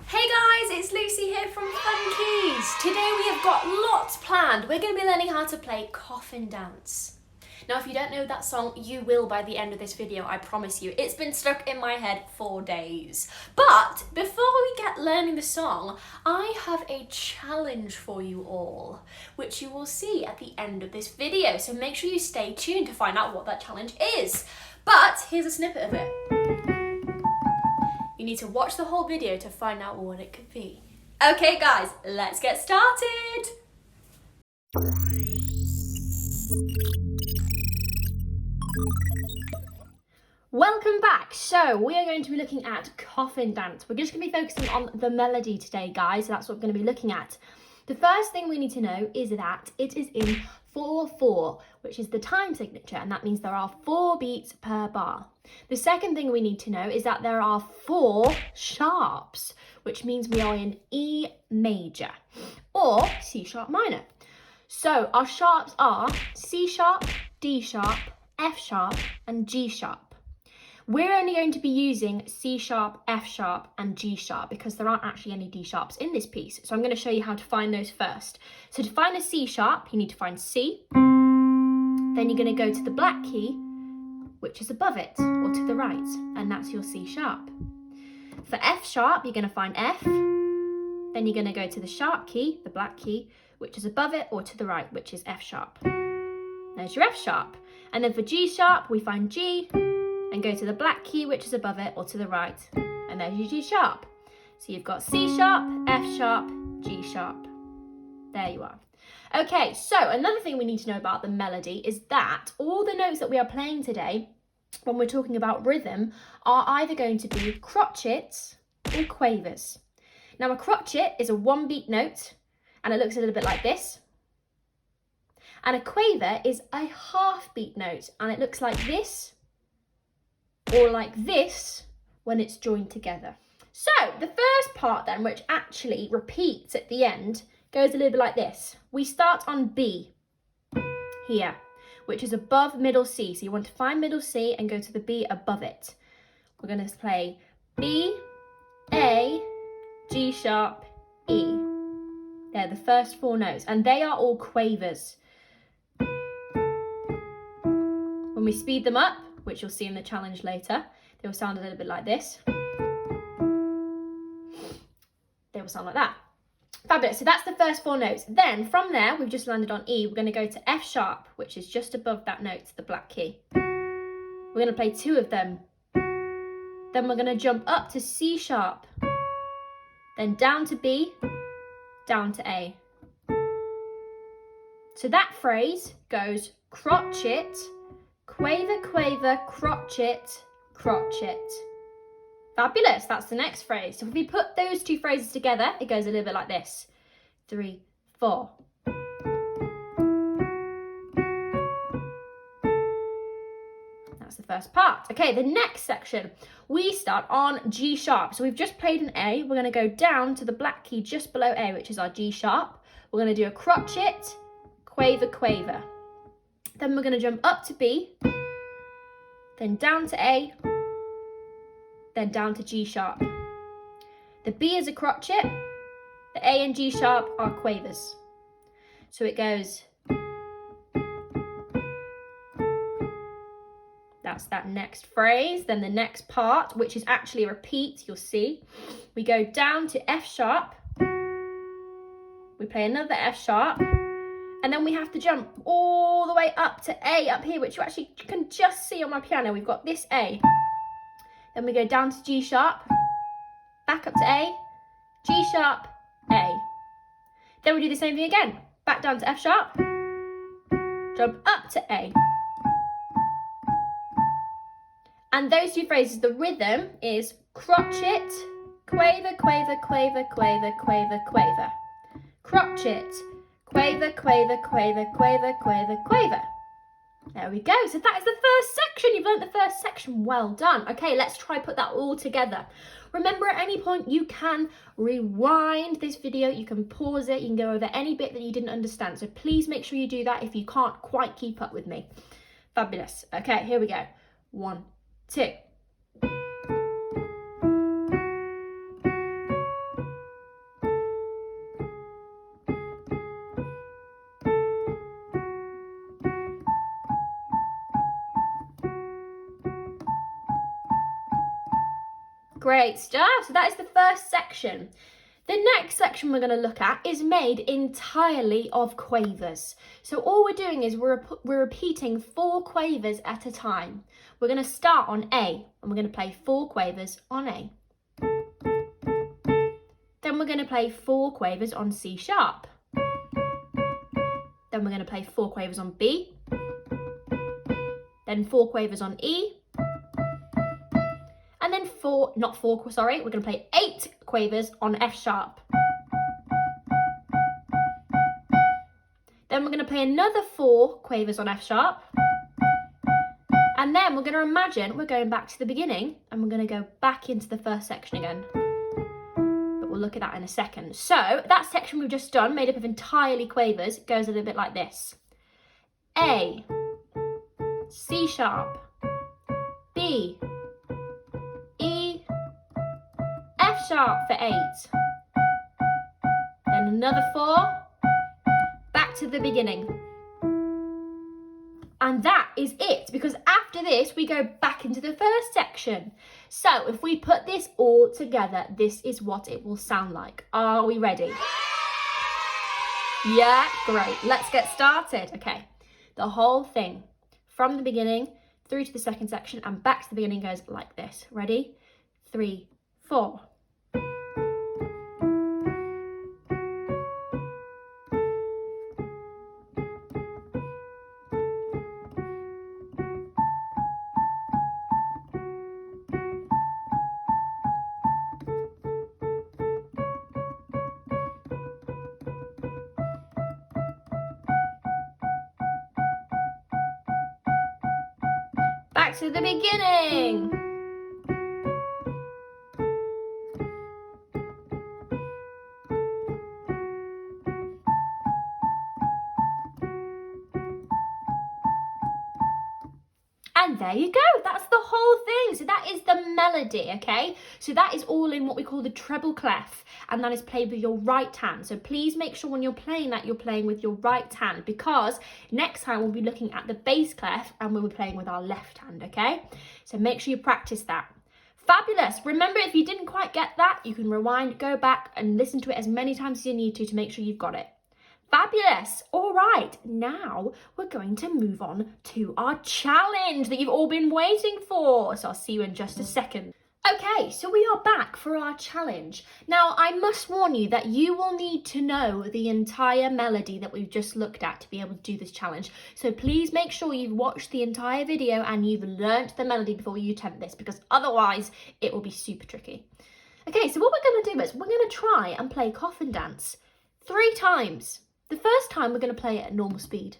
Hey guys, it's Lucy here from Fun-Keys. Today we have got lots planned. We're going to be learning how to play Coffin Dance. Now if you don't know that song, you will by the end of this video, I promise you. It's been stuck in my head for days. But before we get learning the song, I have a challenge for you all, which you will see at the end of this video. So make sure you stay tuned to find out what that challenge is. But here's a snippet of it. You need to watch the whole video to find out what it could be. Okay guys, let's get started. Welcome back. So we are going to be looking at Coffin Dance. We're just going to be focusing on the melody today, guys. So that's what we're going to be looking at. The first thing we need to know is that it is in 4/4, which is the time signature, and that means there are 4 beats per bar. The second thing we need to know is that there are 4 sharps, which means we are in E major or C sharp minor. So our sharps are C sharp, D sharp, F sharp, and G sharp. We're only going to be using C sharp, F sharp, and G sharp because there aren't actually any D sharps in this piece. So I'm going to show you how to find those first. So to find a C sharp, you need to find C. Then you're going to go to the black key, which is above it or to the right, and that's your C sharp. For F sharp, you're going to find F. Then you're going to go to the sharp key, the black key, which is above it or to the right, which is F sharp. There's your F sharp. And then for G sharp, we find G and go to the black key, which is above it or to the right, and there's your G sharp. So you've got C sharp, F sharp, G sharp. There you are. Okay, so another thing we need to know about the melody is that all the notes that we are playing today, when we're talking about rhythm, are either going to be crotchets or quavers. Now a crotchet is a 1-beat note, and it looks a little bit like this. And a quaver is a half-beat note, and it looks like this, or like this when it's joined together. So the first part then, which actually repeats at the end, goes a little bit like this. We start on B here, which is above middle C. So you want to find middle C and go to the B above it. We're going to play B, A, G sharp, E. They're the first 4 notes, and they are all quavers. When we speed them up, which you'll see in the challenge later, they will sound a little bit like this. They will sound like that. Fabulous. So that's the first 4 notes. Then from there, we've just landed on E. We're going to go to F sharp, which is just above that note, the black key. We're going to play 2 of them. Then we're going to jump up to C sharp, then down to B, down to A. So that phrase goes crotchet, quaver, quaver, crotchet, crotchet. Fabulous, that's the next phrase. So if we put those 2 phrases together, it goes a little bit like this. 3, 4. That's the first part. Okay, the next section, we start on G sharp. So we've just played an A. We're going to go down to the black key just below A, which is our G sharp. We're going to do a crotchet, quaver, quaver. Then we're going to jump up to B, then down to A, then down to G sharp. The B is a crotchet, the A and G sharp are quavers. So it goes, that's that next phrase. Then the next part, which is actually a repeat, you'll see. We go down to F sharp, we play another F sharp, and then we have to jump all the way up to A up here, which you actually can just see on my piano. We've got this A. Then we go down to G sharp, back up to A, G sharp, A. Then we do the same thing again. Back down to F sharp, jump up to A. And those 2 phrases, the rhythm is crotchet, quaver, quaver, quaver, quaver, quaver, quaver. Crotchet, quaver, quaver, quaver, quaver, quaver, quaver. There we go. So that is the first section. You've learned the first section. Well done. Okay, let's try put that all together. Remember, at any point you can rewind this video. You can pause it. You can go over any bit that you didn't understand. So please make sure you do that if you can't quite keep up with me. Fabulous. Okay, here we go. 1, 2. Great stuff. So that is the first section. The next section we're going to look at is made entirely of quavers. So all we're doing is we're repeating 4 quavers at a time. We're going to start on A, and we're going to play 4 quavers on A. Then we're going to play 4 quavers on C sharp. Then we're going to play 4 quavers on B. Then 4 quavers on E. And then we're going to play 8 quavers on F sharp. Then we're going to play another 4 quavers on F sharp. And then we're going to imagine we're going back to the beginning and we're going to go back into the first section again. But we'll look at that in a second. So that section we've just done, made up of entirely quavers, goes a little bit like this. A, C sharp, B, E, F sharp for 8. Then another 4, back to the beginning. And that is it, because after this, we go back into the first section. So if we put this all together, this is what it will sound like. Are we ready? Yeah, great. Let's get started. Okay, the whole thing from the beginning through to the second section and back to the beginning goes like this. Ready? 3, 4. Back to the beginning. And there you go, that's the whole thing. So that is the melody, okay? So that is all in what we call the treble clef, and that is played with your right hand. So please make sure when you're playing that, you're playing with your right hand, because next time we'll be looking at the bass clef and we'll be playing with our left hand, okay? So make sure you practice that. Fabulous. Remember, if you didn't quite get that, you can rewind, go back and listen to it as many times as you need to make sure you've got it. Fabulous. All right, now we're going to move on to our challenge that you've all been waiting for. So I'll see you in just a second. Okay, so we are back for our challenge. Now, I must warn you that you will need to know the entire melody that we've just looked at to be able to do this challenge. So please make sure you've watched the entire video and you've learnt the melody before you attempt this, because otherwise it will be super tricky. Okay, so what we're going to do is we're going to try and play Coffin Dance 3 times. The first time we're going to play it at normal speed.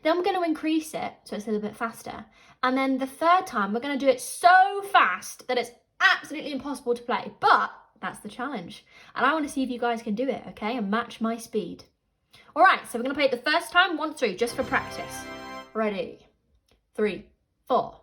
Then we're going to increase it so it's a little bit faster. And then the third time we're going to do it so fast that it's absolutely impossible to play. But that's the challenge. And I want to see if you guys can do it, okay? And match my speed. All right, so we're going to play it the first time, 1, 3, just for practice. Ready? 3, 4.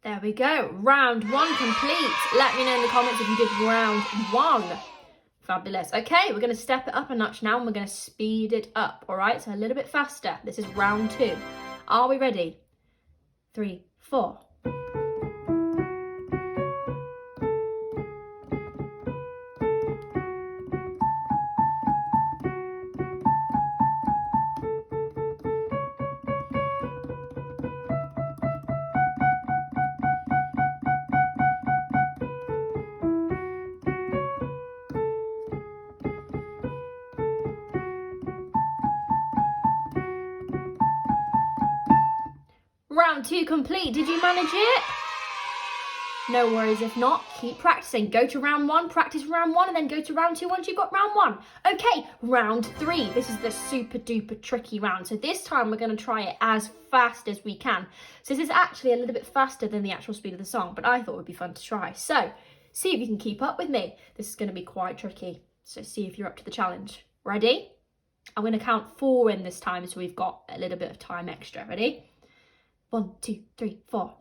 There we go, round 1 complete. Let me know in the comments if you did round 1. Fabulous. Okay, we're going to step it up a notch now and we're going to speed it up, all right? So a little bit faster. This is round 2. Are we ready? 3, 4. Round 2 complete. Did you manage it? No worries if not, keep practicing. Go to round 1, practice round 1, and then go to round 2 once you've got round 1. Okay, round 3. This is the super duper tricky round. So this time we're going to try it as fast as we can. So this is actually a little bit faster than the actual speed of the song, but I thought it would be fun to try. So see if you can keep up with me. This is going to be quite tricky. So see if you're up to the challenge. Ready? I'm going to count 4 in this time, so we've got a little bit of time extra. Ready? 1, 2, 3, 4.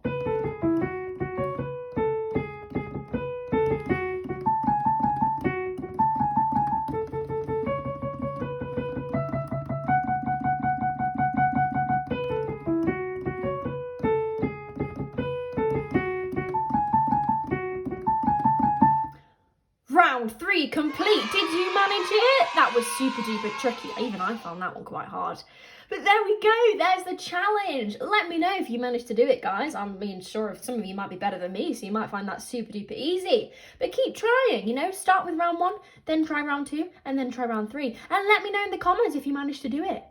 Round 3 complete. Did you manage it? That was super duper tricky. Even I found that one quite hard. But there we go. There's the challenge. Let me know if you managed to do it, guys. I'm being sure some of you might be better than me, so you might find that super duper easy. But keep trying, you know. Start with round 1, then try round 2, and then try round 3. And let me know in the comments if you managed to do it.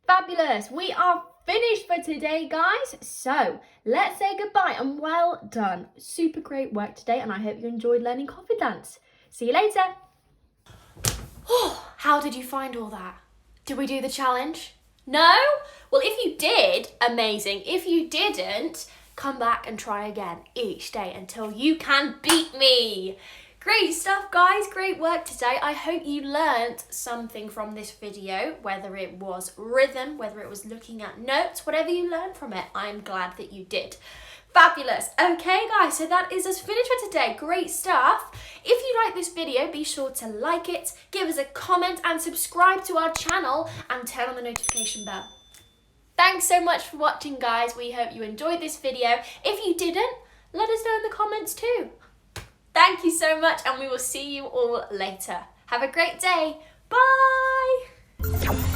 Fabulous. We are finished for today, guys. So let's say goodbye and well done. Super great work today, and I hope you enjoyed learning Coffin Dance. See you later. Oh, how did you find all that? Did we do the challenge? No? Well, if you did, amazing. If you didn't, come back and try again each day until you can beat me. Great stuff, guys. Great work today. I hope you learnt something from this video, whether it was rhythm, whether it was looking at notes, whatever you learned from it, I'm glad that you did. Fabulous. Okay, guys, so that is us finished for today. Great stuff. If you like this video, be sure to like it, give us a comment and subscribe to our channel and turn on the notification bell. Thanks so much for watching, guys. We hope you enjoyed this video. If you didn't, let us know in the comments too. Thank you so much, and we will see you all later. Have a great day. Bye.